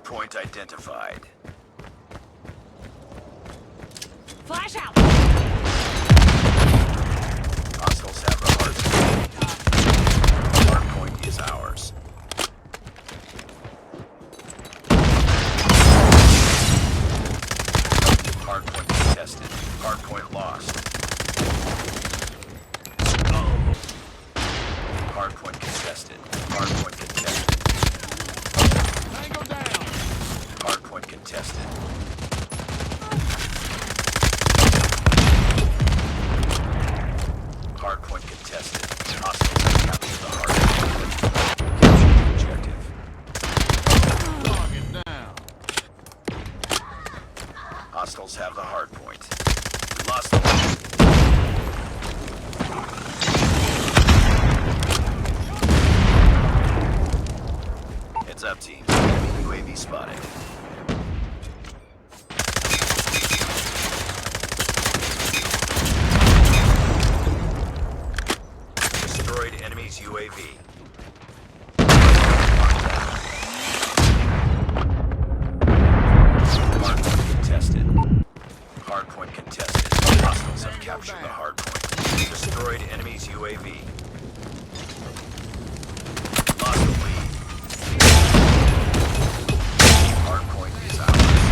Hardpoint identified. Flash out! Hostiles have the hardpoint. Hardpoint is ours. Hardpoint contested. Hardpoint lost. Hardpoint contested. Hardpoint contested. Tango down. Hardpoint contested. Hardpoint contested. Hostiles have captured the hardpoint. Capture the objective. Target down. Hostiles have the hardpoint. We lost the lead. Heads up, team. Enemy UAV spotted. Destroyed enemy's UAV. Hardpoint contested. Hardpoint contested. Hostiles have captured the hardpoint. Destroyed enemy's UAV. Lost the lead. Hardpoint is ours.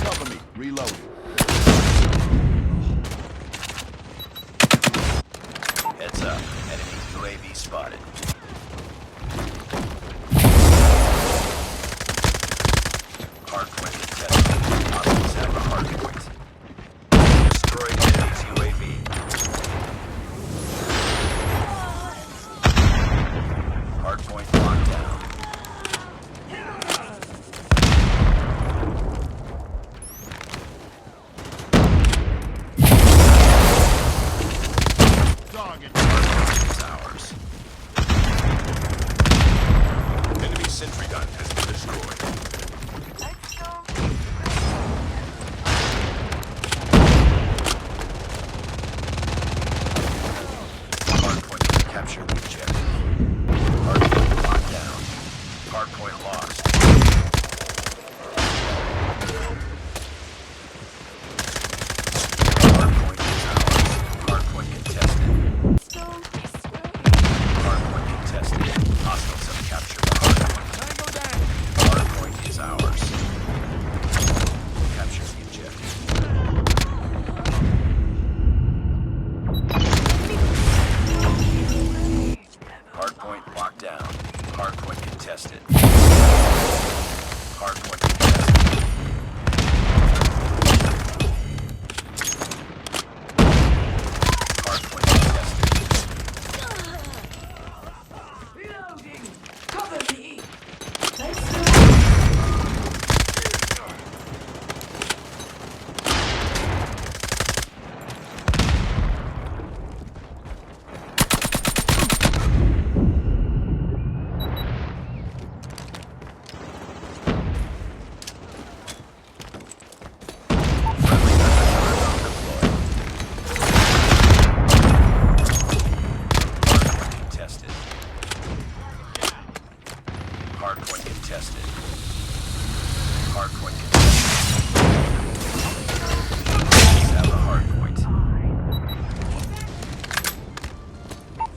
Cover me. Reloading. Heads up. Enemy UAV spotted. Hardpoint contested. Hostiles have the hardpoint. Destroyed enemy's UAV. Hardpoint locked down. Target. Hardpoint is ours. Enemy sentry gun has been destroyed. Hardpoint to capture the objective. Hardpoint locked down. Hardpoint lost. Hardpoint is ours. Hardpoint contested. Hardpoint contested. Hostiles have captured the hardpoint. Tango down. Hardpoint is ours. Capture the objective. Hardpoint locked down. Hardpoint contested. Hardpoint contested. Hardpoint contested. Reloading! Cover me! Let's go! Friendly message deployed. Hardpoint contested. Hardpoint contested. Hardpoint contested. Have a hardpoint.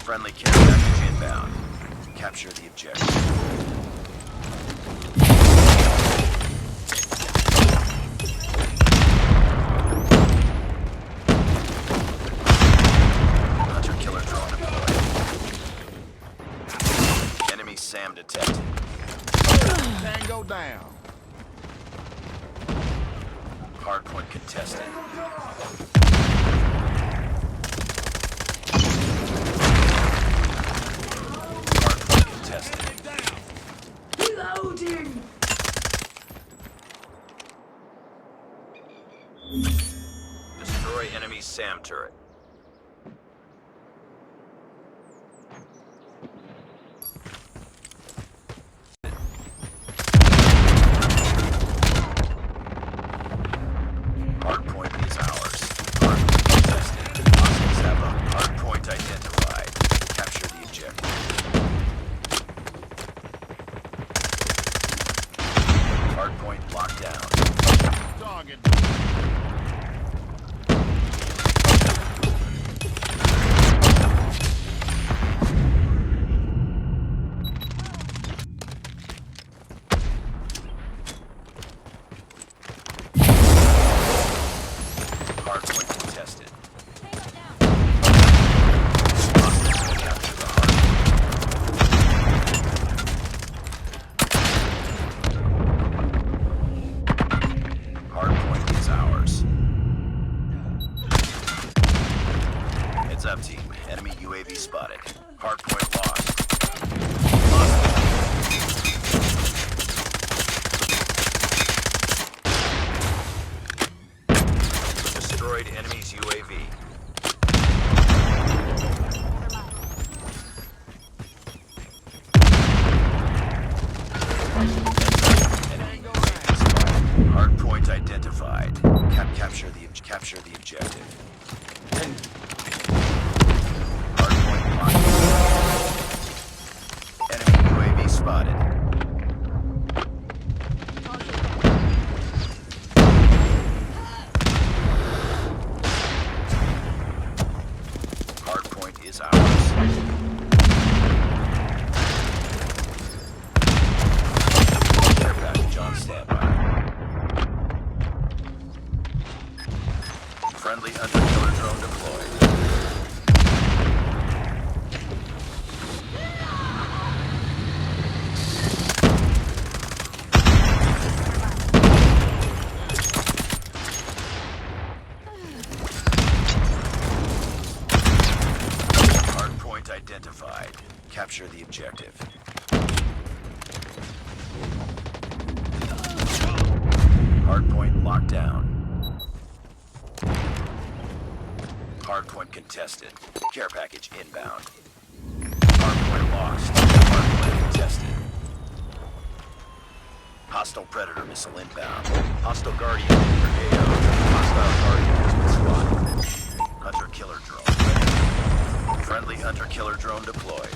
Friendly care package inbound. Capture the objective. Hunter-killer drone deployed. Enemy SAM detected. Tango down. Hardpoint contested. Hardpoint contested. Reloading! Destroy enemy SAM turret. Hardpoint is ours. Hardpoint contested. Hostiles have a hardpoint identified. Capture the objective. up, team. Enemy UAV spotted. Hardpoint lost. Destroyed enemy's UAV. Hardpoint identified. Capture the objective. Hardpoint locked. Enemy UAV spotted. Hardpoint is ours. Care package on standby. Friendly hunter-killer drone deployed. Hardpoint identified. Capture the objective. Hardpoint locked down. Hardpoint contested. Care package inbound. Hardpoint lost. Hardpoint contested. Hostile Predator missile inbound. Hostile Guardian for AO. Hostile Guardian has been spotted. Hunter-killer drone. Friendly hunter-killer drone deployed.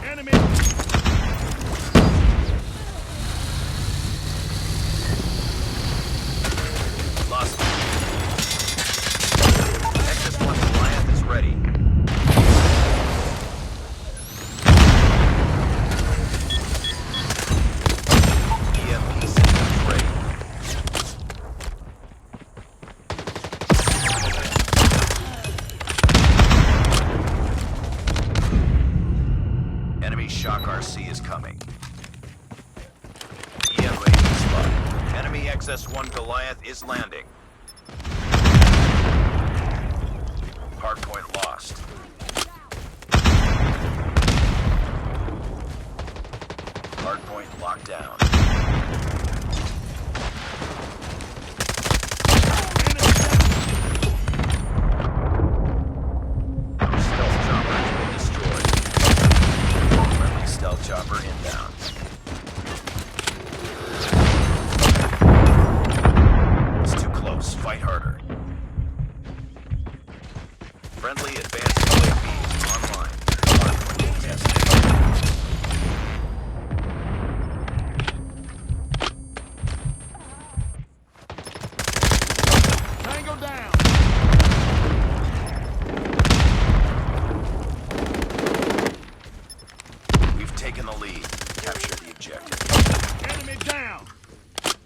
Enemy! Lost. XS1 Goliath is ready. EMP systems ready. Enemy shock RC is coming. EMP spotted. Enemy XS1 Goliath is landing. Hardpoint lost. Hardpoint locked down. Stealth chopper has been destroyed. Friendly stealth chopper inbound. It's too close. Fight harder. Friendly advanced UAV online. Hardpoint contested. Tango down! We've taken the lead. Capture the objective. Enemy down!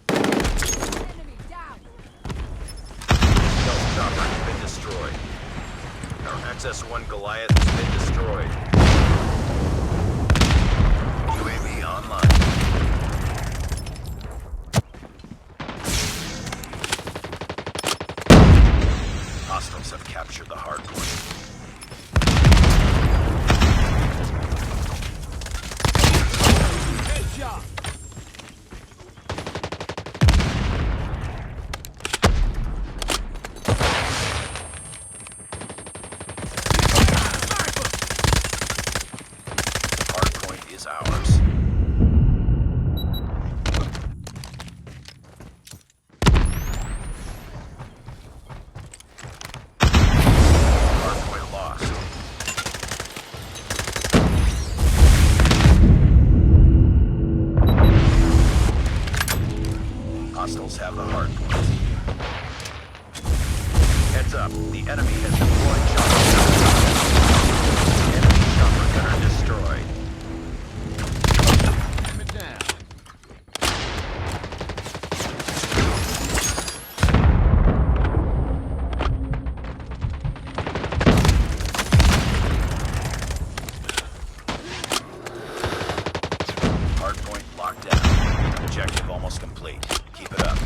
Enemy down. Stealth chopper has been destroyed. Our XS1 Goliath has been destroyed. UAV online. Hostiles have captured the hardpoint. Headshot! Hardpoint is ours. Hardpoint lost. Hostiles have the hardpoint. Heads up, the enemy has deployed chopper. Enemy chopper gunner destroyed. Enemy down! Hardpoint locked down. Objective almost complete. Keep it up.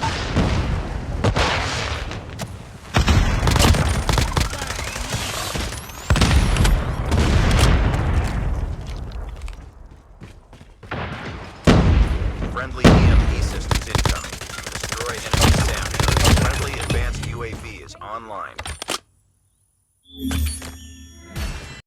online.